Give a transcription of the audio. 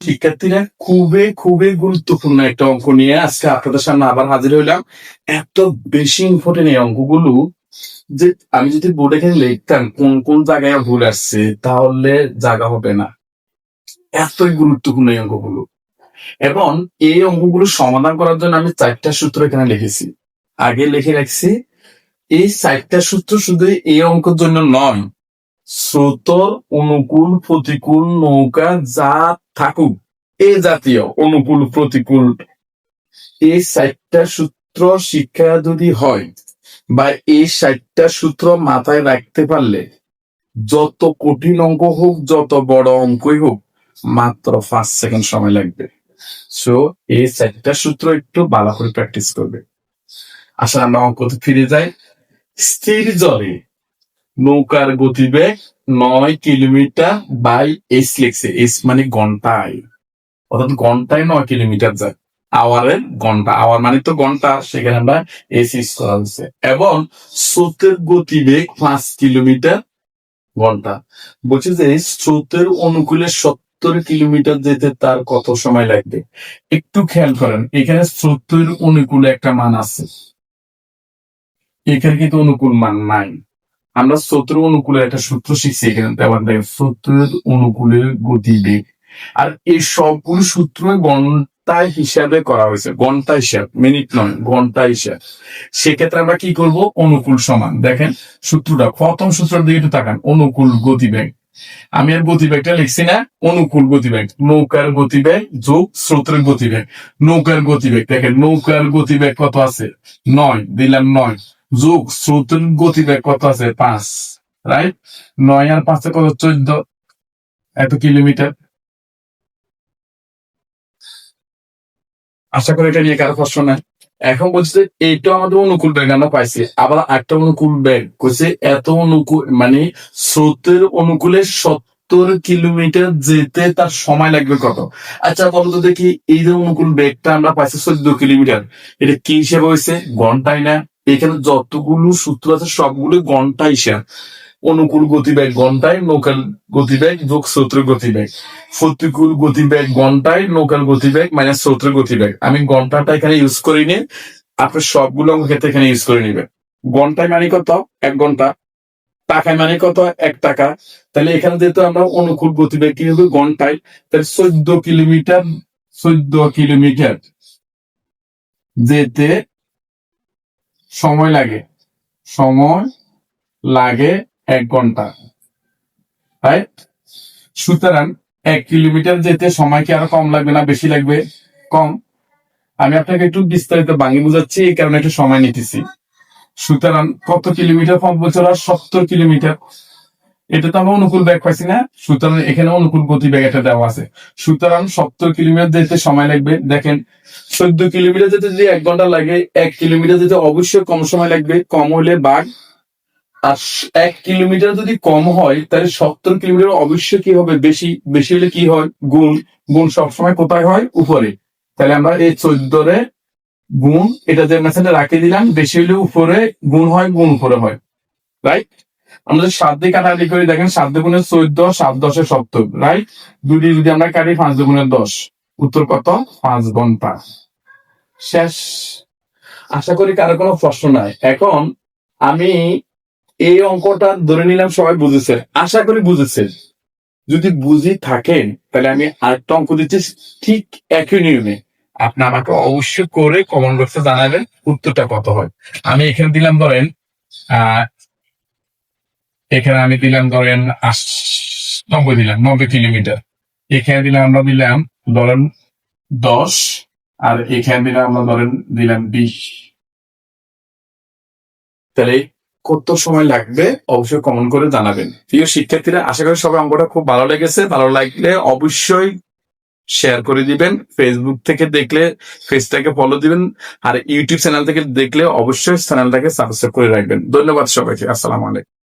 শিক্ষার্থীরা খুবই খুবই গুরুত্বপূর্ণ একটা অঙ্ক নিয়ে আজকে আপনাদের সামনে আবার হাজির হইলাম। এত বেশি ইম্পর্টেন্ট এই অঙ্কগুলো যে আমি যদি বোর্ডে এখানে লিখতাম কোন কোন জায়গায় ভুল আসছে তাহলে জায়গা হবে না। এতই গুরুত্বপূর্ণ এই অঙ্কগুলো। এবং এই অঙ্কগুলো সমাধান করার জন্য আমি 4টা সূত্র এখানে লিখেছি, আগে লিখে রাখছি। এই 4টা সূত্র শুধু এই অঙ্কের জন্য নয়, স্রোত অনুকূল প্রতিকূল নৌকা যা থাকুক এ জাতীয় অনুকূল প্রতিকূল এই 4টা সূত্র শিক্ষা যদি হয় বা এই 4টা সূত্র মাথায় রাখতে পারলে যত কঠিন অঙ্ক হোক যত বড় অঙ্কই হোক মাত্র 5 সেকেন্ড সময় লাগবে। সো এই 4টা সূত্র একটু ভালো করে প্র্যাকটিস করবে। আসলে আমরা অঙ্কতে ফিরে যাই। স্থির জলে নৌকার গতিবেগ 9 কিলোমিটার বাই এস লিখছে। এস মানে ঘন্টায়, অর্থাৎ ঘন্টায় 9 কিলোমিটার যায়। আওয়ারের ঘন্টা, আওয়ার মানে তো ঘন্টা, সেখানে আমরা এস ইউজ করা হয়েছে। এবং স্রোতের গতিবেগ 5 কিলোমিটার ঘন্টা। বলছে যে স্রোতের অনুকূলে 70 কিলোমিটার যেতে তার কত সময় লাগবে। একটু খেয়াল করেন, এখানে স্রোতের অনুকূলে একটা মান আছে, এখানে কিন্তু অনুকূল মান নাই। আমরা স্রোতের অনুকূলের একটা সূত্র শিখছি এখানে, দেওয়ার দেখেন স্রোতের অনুকূলের গতিবেগ। আর এই সবগুলো সূত্র ঘন্টায় হিসাবে করা হয়েছে, ঘন্টা হিসাব, মিনিট নয়, ঘন্টা হিসাব। সেক্ষেত্রে আমরা কি করব, অনুকূল সমান, দেখেন সূত্রটা, প্রথম সূত্রের দিকে একটু তাকান, অনুকূল গতিবেগ। আমি আর গতিবেগটা লিখছি না, অনুকূল গতিবেগ, নৌকার গতিবেগ যোগ স্রোতের গতিবেগ। নৌকার গতিবেগ দেখেন, নৌকার গতিবেগ কত আছে 9, দিলাম 9, যোগ স্রোতের গতিবেগ কত আছে 5, রাইট? 9 আর 5 কত 14, এত কিলোমিটার। আশা করি এটা নিয়ে কারো প্রশ্ন নাই। এখন বলছে এইটা আমাদের অনুকূল বেগ আমরা পাইছি, আবার একটা অনুকূল বেগ কইছে এত অনুকূল মানে স্রোতের অনুকূলে 70 কিলোমিটার যেতে তার সময় লাগবে কত। আচ্ছা বলতো দেখি, এই যে অনুকূল বেগটা আমরা পাইছি 14 কিলোমিটার, এটা কি হিসেবে হয়েছে, ঘন্টায় না? এখানে যতগুলো সূত্র আছে সবগুলো ঘন্টা হিসাব। অনুকূল গতিবেগ ঘন্টায়, নৌকার গতিবেগ যোগ স্রোতের গতিবেগ। প্রতিকূল গতিবেগ ঘন্টায়, নৌকার গতিবেগ মাইনাস স্রোতের গতিবেগ। আমি ঘন্টাটা এখানে ইউজ করিনি, আপনার সবগুলো অঙ্ক ক্ষেত্রে এখানে ইউজ করে নিবেন। ঘন্টায় মানে কত, 1 ঘন্টা। টাকায় মানে কত, 1 টাকা। তাহলে এখানে যেহেতু আমরা অনুকূল গতিবেগ কি হবে ঘন্টায়, তাহলে 14 কিলোমিটার, 14 কিলোমিটার যেতে সময় লাগে, সময় লাগে 1 ঘন্টা, রাইট? সুতরাং 1 কিলোমিটার যেতে সময় কি আরো কম লাগবে না বেশি লাগবে? কম। আমি আপনাকে একটু বিস্তারিত ভাঙি বুঝাচ্ছি, এই কারণে একটু সময় নিতেছি। সুতরাং কত কিলোমিটার পথ বলছে, 70 কিলোমিটার। এটা তো আমরা অনুকূল বেগ পাইছি না, সুতরাং এখানে অনুকূল গতিবেগ এটা দেওয়া আছে। সুতরাং 70 কিলোমিটার যেতে সময় লাগবে। দেখেন 14 কিলোমিটার যেতে যদি 1 ঘন্টা লাগে, 1 কিলোমিটার যেতে অবশ্যই কম সময় লাগবে, কম হলে ভাগ। আর 1 কিলোমিটার যদি কম হয় তাহলে 70 কিলোমিটার অবশ্যই কি হবে, বেশি। বেশি হলে কি হয়, গুণ। গুণ সবসময় কোথায় হয়, উপরে। তাহলে আমরা এই 14 গুণ, এটা যে মেসেজে রাখি দিলাম, বেশি হলে উপরে গুণ হয়, গুণ উপরে হয়, রাইট? আমরা যদি 7 দিয়ে কাটাকাটি করি, দেখেন 7 দুগুণে 14, 7 10 70, রাইট? দুটি যদি আমরা কাটি 5 দুগুণে 10, উত্তর কত, 5 ঘন্টা। শেষ। আশা করি কারো কোনো প্রশ্ন নাই। এখন আমি এই অঙ্কটা ধরে নিলাম সবাই বুঝেছে, আশা করি বুঝেছে। যদি বুঝি থাকেন তাহলে আমি আরেকটা অঙ্ক দিচ্ছি ঠিক একই নিয়মে, আপনি আমাকে অবশ্যই করে কমেন্ট বক্সে জানাবেন উত্তরটা কত হয়। আমি এখানে দিলাম ধরেন এখানে আমি দিলাম ধরেন 90 দিলাম, 90 কিলোমিটার। এখানে দিলাম আমরা দিলাম ধরেন 10, আর এখানে দিলাম আমরা ধরেন দিলাম 20। তাহলে কত সময় লাগবে অবশ্যই কমেন্ট করে জানাবেন। প্রিয় শিক্ষার্থীরা, আশা করি সবাই অঙ্কটা খুব ভালো লেগেছে। ভালো লাগলে অবশ্যই শেয়ার করে দিবেন। ফেসবুক থেকে দেখলে পেজটাকে ফলো দিবেন, আর ইউটিউব চ্যানেল থেকে দেখলে অবশ্যই চ্যানেলটাকে সাবস্ক্রাইব করে রাখবেন। ধন্যবাদ সবাইকে। আসসালামু আলাইকুম।